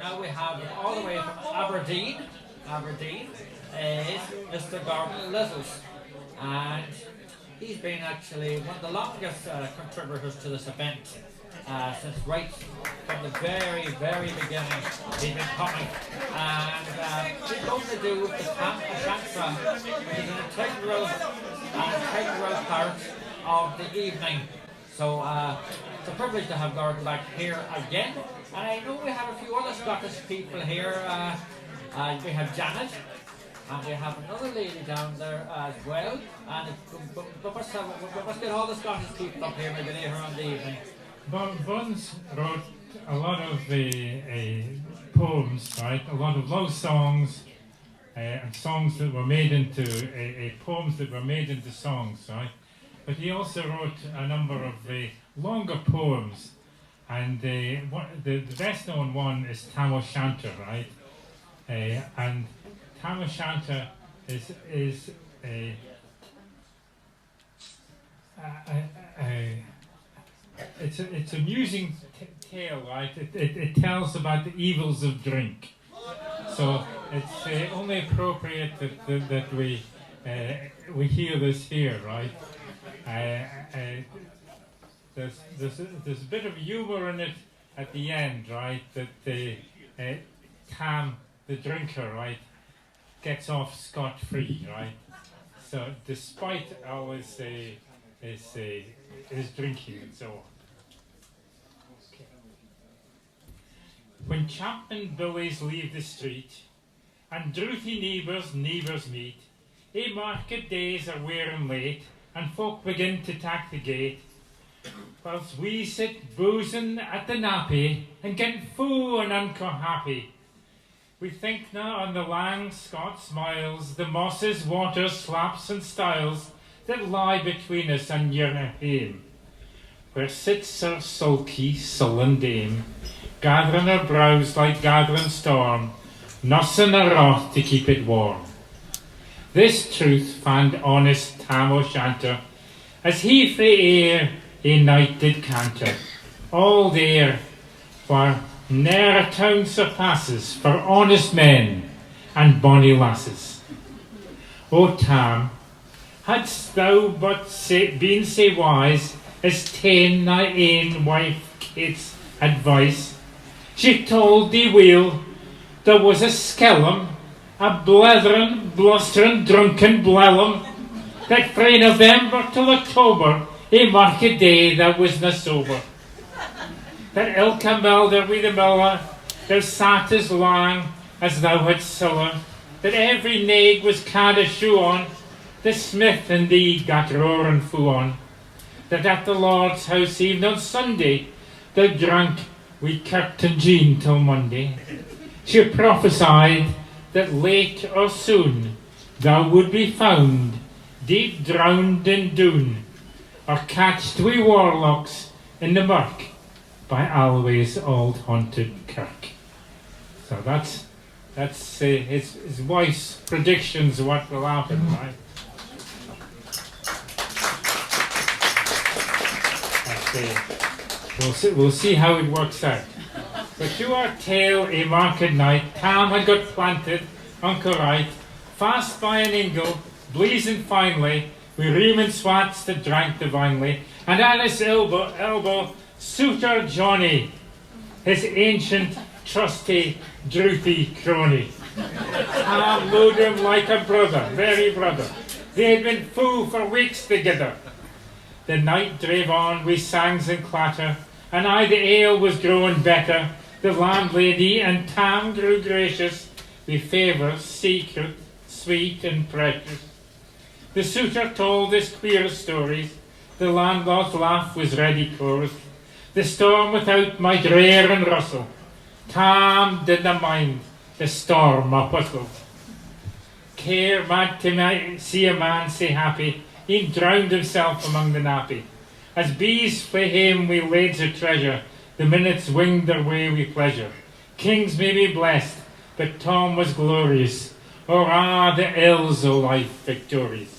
Now we have all the way from Aberdeen, is Mr. Gordon Lessells. And he's been actually one of the longest contributors to this event since right from the very, very beginning. He's been coming. And he's going to do the Shanter, which is an integral part of the evening. So it's a privilege to have Gordon back here again. And I know we have a few other Scottish people here. We have Janet, and we have another lady down there as well. And we must get all the Scottish people up here maybe later on the evening. Buns wrote a lot of poems, right? A lot of love songs and songs that were made into poems that were made into songs, right? But he also wrote a number of longer poems, and the best known one is Tam O'Shanter, right? And Tam O'Shanter is it's a amusing tale, right? It tells about the evils of drink. So it's only appropriate that we hear this here, right? There's a bit of humour in it at the end, right? That Tam, the drinker, right, gets off scot-free, right? So despite all his drinking and so on. Okay. When Chapman billies leave the street, and drouthy neighbours meet, market days are wearing late, and folk begin to tack the gate, whilst we sit boozing at the nappy, and getting full and happy. We think now on the lang Scot smiles, the mosses, waters, slaps and stiles that lie between us and your hame, where sits our sulky, sullen dame, gathering her brows like gathering storm, nussing her wrath to keep it warm. This truth found honest Tam O'Shanter, as he frae air a night did canter, all there, where ne'er a town surpasses for honest men and bonny lasses. O Tam, hadst thou but been sae wise as ta'en thy ain wife Kate's advice, she told thee weel there was a skellum, a blethering, blustering, drunken blellum, that frae November till October, a market day that was na sober. That ilka milder wi the miller, there sat as lang as thou hadst siller, that every naig was cad a shoe on, the smith and thee gat roaring fou on, that at the Lord's house even on Sunday, thou drank wi Kirkton Jean till Monday. She prophesied that late or soon thou would be found deep drowned in Doon, or catched wi warlocks in the murk by Alway's old haunted kirk. So that's his wife's predictions of what will happen, right? We'll see how it works out. But to our tale a market night, Tam had got planted, unco right, fast by an ingle, blazing finely, wi reeman swats that drank divinely, and at his elbow Suitor Johnny, his ancient, trusty, drouthy crony. Tam lood him like a brother, very brother. They had been fou for weeks together. The night drave on wi sangs and clatter, and aye the ale was growing better. The landlady and Tam grew gracious, wi favours secret, sweet and precious. The suitor told his queer stories, the landlord's laugh was ready chorus. The storm without might rear and rustle, Tam didna mind the storm a whistle. Care mad to see a man sae happy, he drowned himself among the nappy. As bees frae hame wi laids of treasure, the minutes winged their way wi pleasure. Kings may be blessed, but Tom was glorious, or the ills o' life victorious.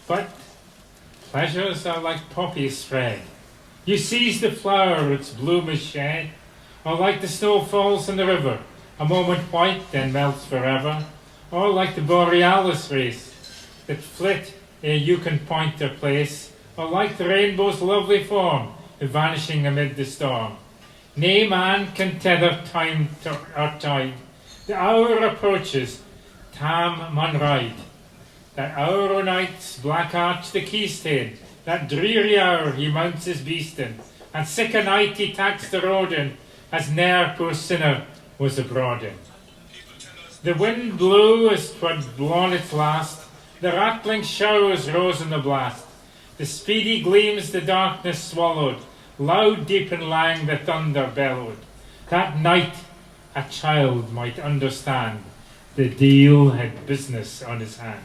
But pleasures are like poppies spread, You seize the flower its bloom is shed, or like the snow falls in the river, a moment white, then melts forever, or like the borealis race, that flit ere you can point their place, or like the rainbow's lovely form, vanishing amid the storm. Nay man can tether time to our tide. The hour approaches, Tam man ride. That hour o' night's black arch the keystone, that dreary hour he mounts his beast in, and sick a night he tacks the road in, as ne'er poor sinner was abroad in. The wind blew as 'twad blown its last, the rattling showers rose in the blast, the speedy gleams the darkness swallowed, loud deep and lang the thunder bellowed. That night a child might understand, the deil had business on his hand.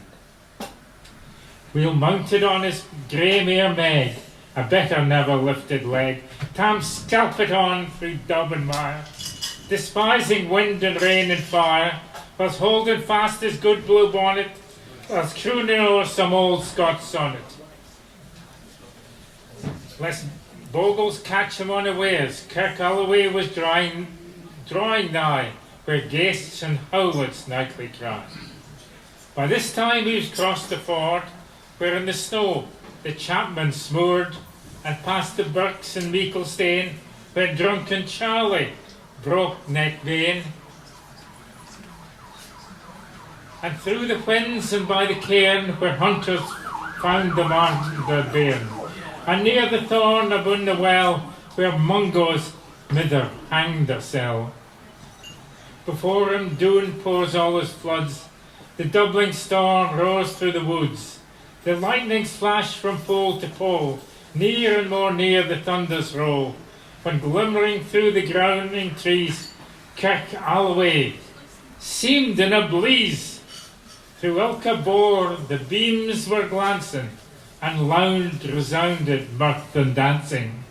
Wheel mounted on his grey mare Meg, a better never lifted leg, Tam scalped on through dub and mire, despising wind and rain and fire, was holding fast his good blue bonnet, was crooning o'er some old Scots sonnet. Lest bogles catch him unawares, Kirk Alloway was drawing nigh, where ghaists and howlets nightly cry. By this time he was crossed the ford, where in the snow the chapmen smoored, and past the birks and meikle stane, where drunken Charlie broke neck bane. And through the whins and by the cairn, where hunters found the martyr bairn, and near the thorn abune the well, where Mungo's mither hanged hersel. Before him Doon pours all his floods, the doubling storm roars through the woods, the lightnings flash from pole to pole, near and more near the thunders roll, when glimmering through the grounding trees, Kirk Alloway seemed in a blaze. Through ilka bore the beams were glancing, and loud resounded mirth and dancing.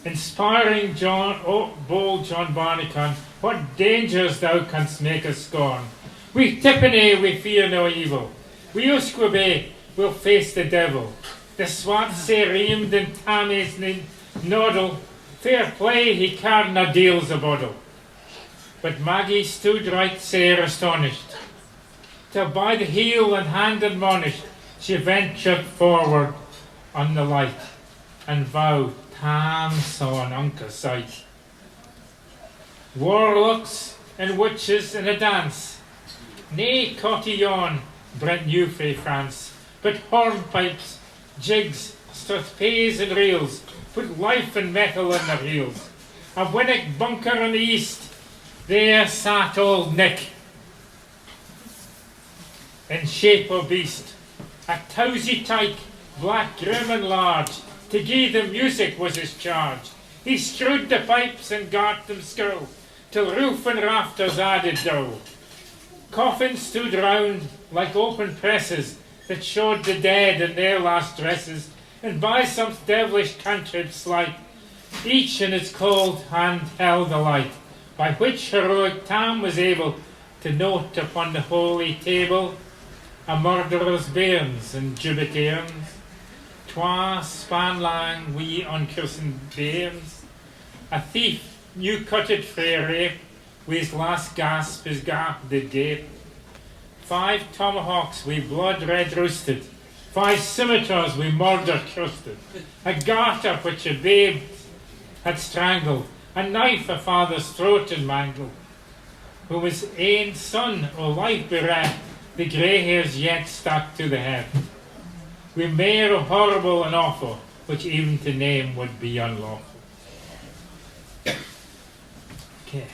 Inspiring bold John Barnacan, what dangers thou canst make us scorn. We Tippany, we fear no evil. We Usquaby, we'll face the devil. The swat say reamed in Tammy's noddle, fair play he carna deals a boddle. But Maggie stood right sair astonished, till by the heel and hand admonished, she ventured forward on the light, and vowed Tam saw an unca sight. Warlocks and witches in a dance, nae cotillon Brent knew frae France, but hornpipes, jigs, strathpays and reels, put life and metal in their heels. A winnock bunker in the east, there sat old Nick, in shape of beast, a towsy tyke, black, grim and large, to gie the music was his charge. He screwed the pipes and got them skirl, till roof and rafters added dough. Coffins stood round like open presses, that showed the dead in their last dresses, and by some devilish cantrip sleight, each in its cold hand held a light, by which heroic Tam was able to note upon the holy table a murderer's bairns and gibbet airns, twa span lang wee unchristened bairns, a thief new cutted frae rape, wi' his last gasp his gap did gape, 5 tomahawks wi' blood red roosted, 5 scimitars wi' murder crusted, a garter which a babe had strangled, a knife a father's throat and mangled, who was ain son o' life bereft, the grey hairs yet stuck to the head. Wi' mair o' horrible and awful, which even to name would be unlawful. Okay,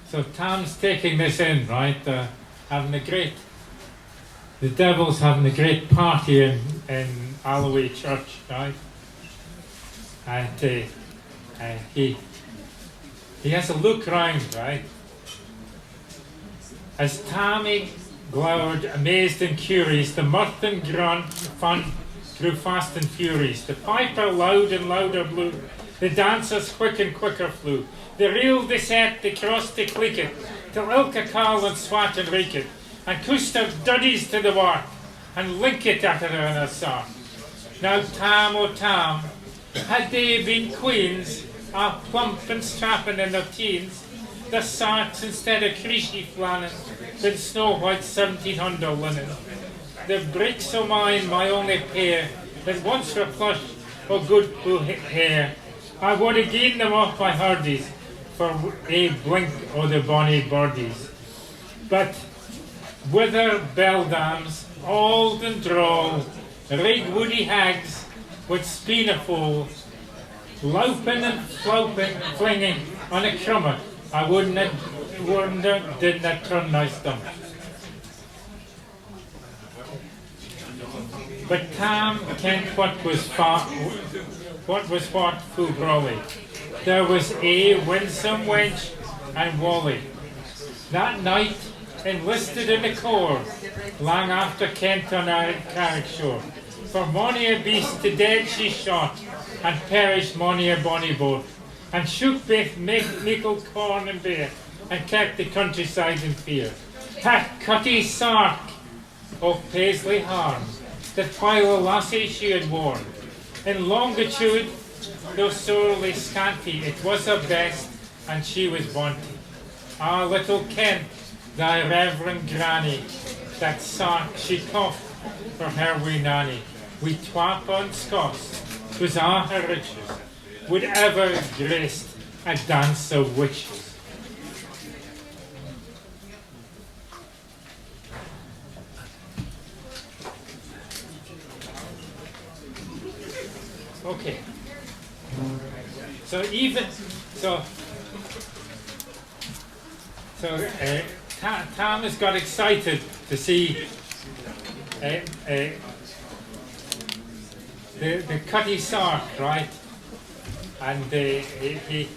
so Tam's taking this in, right? The devil's having a great party in Alloway Church, right? And he has a look round, right? As Tammy glowered, amazed and curious, the mirth and fun grew fast and furious. The piper loud and louder blew, the dancers quick and quicker flew. The reel they set, they crossed, they clicked, till ilka carl and swat and reek it, and coost their duddies to the wark, and link it at her in a song. Now Tam o' Tam, had they been queens, all plump and strapping in their teens, the sarks instead of creasy flannin, with snow white 1700 linen. The bricks o' mine, my only pair, that once were plush o' good blue hair, I would have gained them off by hardies, for a blink o' the bonny birdies. But wither beldams, old and droll, rig woody hags with speen a foal, louping and floping, flinging on a crummet, I wouldn't did not turn nice dumb. But Tam kent what was what fu brawly. There was a winsome wench and Wally. That night enlisted in the corps, long after Kent on our Carrick shore. For mony a beast to dead she shot, and perished mony a bonny boat, and shook baith meikle corn and beer, and kept the countryside in fear. That cutty sark of Paisley harm, that while a lassie she had worn, in longitude, though sorely scanty, it was her best, and she was wanty. Ah, little Kent, thy reverend granny, that sark she coughed for her wee nanny. We twap on Scots, 'twas all her riches, would ever graced a dance of witches. Okay. Thomas got excited to see the cutty sark, right? And he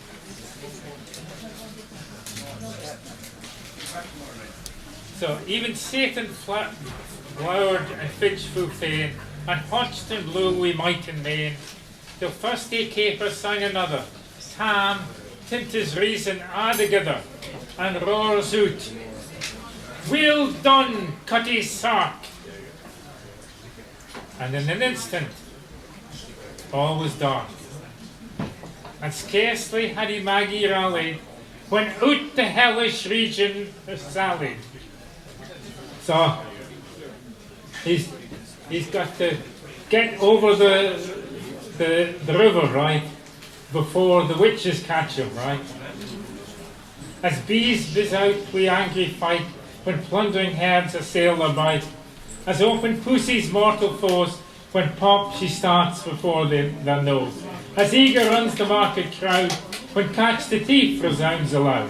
so even Satan flowered and fitch fu fain, and hunched and blew we might and main, till first he caper sang another. Tam tint his reason a' together, and roars out, "Well done, cutty sark!" And in an instant, all was dark. And scarcely had he Maggie rallied, when out the hellish region sallied. So he's got to get over the river, right, before the witches catch him, right? As bees biz out we angry fight, when plundering herds assail their bite. As open pussy's mortal foes, when pop she starts before their nose. As eager runs the market crowd, when catch the thief resounds aloud.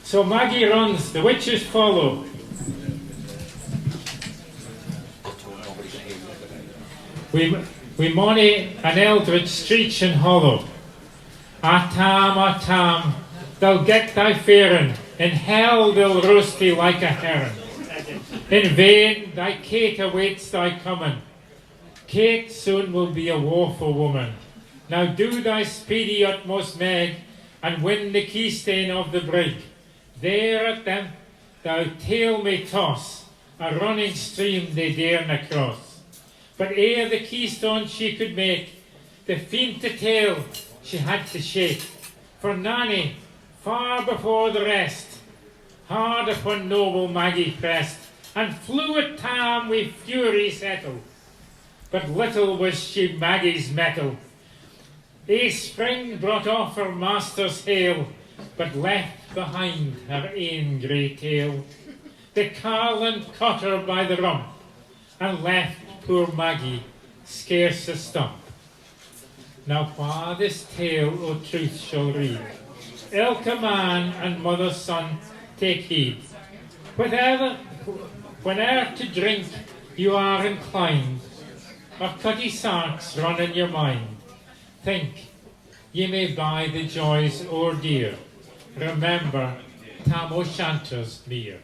So Maggie runs, the witches follow. We mony an eldritch screech and hollow. Ah Tam, they'll get thy faring, in hell they'll roast thee like a heron. In vain thy Kate awaits thy coming. Kate soon will be a woeful woman. Now do thy speedy utmost, Meg, and win the keystone of the brig. There at them thou tail may toss, a running stream they dare na cross. But ere the keystone she could make, the fiend to tail she had to shake. For Nanny, far before the rest, hard upon noble Maggie pressed, and flew at Tam with fury settled. But little was she Maggie's mettle. A spring brought off her master's hail, but left behind her ain grey tail. The carlin caught her by the rump, and left poor Maggie scarce a stump. Now wha this tale o' truth shall read, ilka man and mother's son take heed. Whene'er to drink you are inclined, or cutty sarks run in your mind, think ye may buy the joys o'er dear. Remember Tam o' Shanter's mere.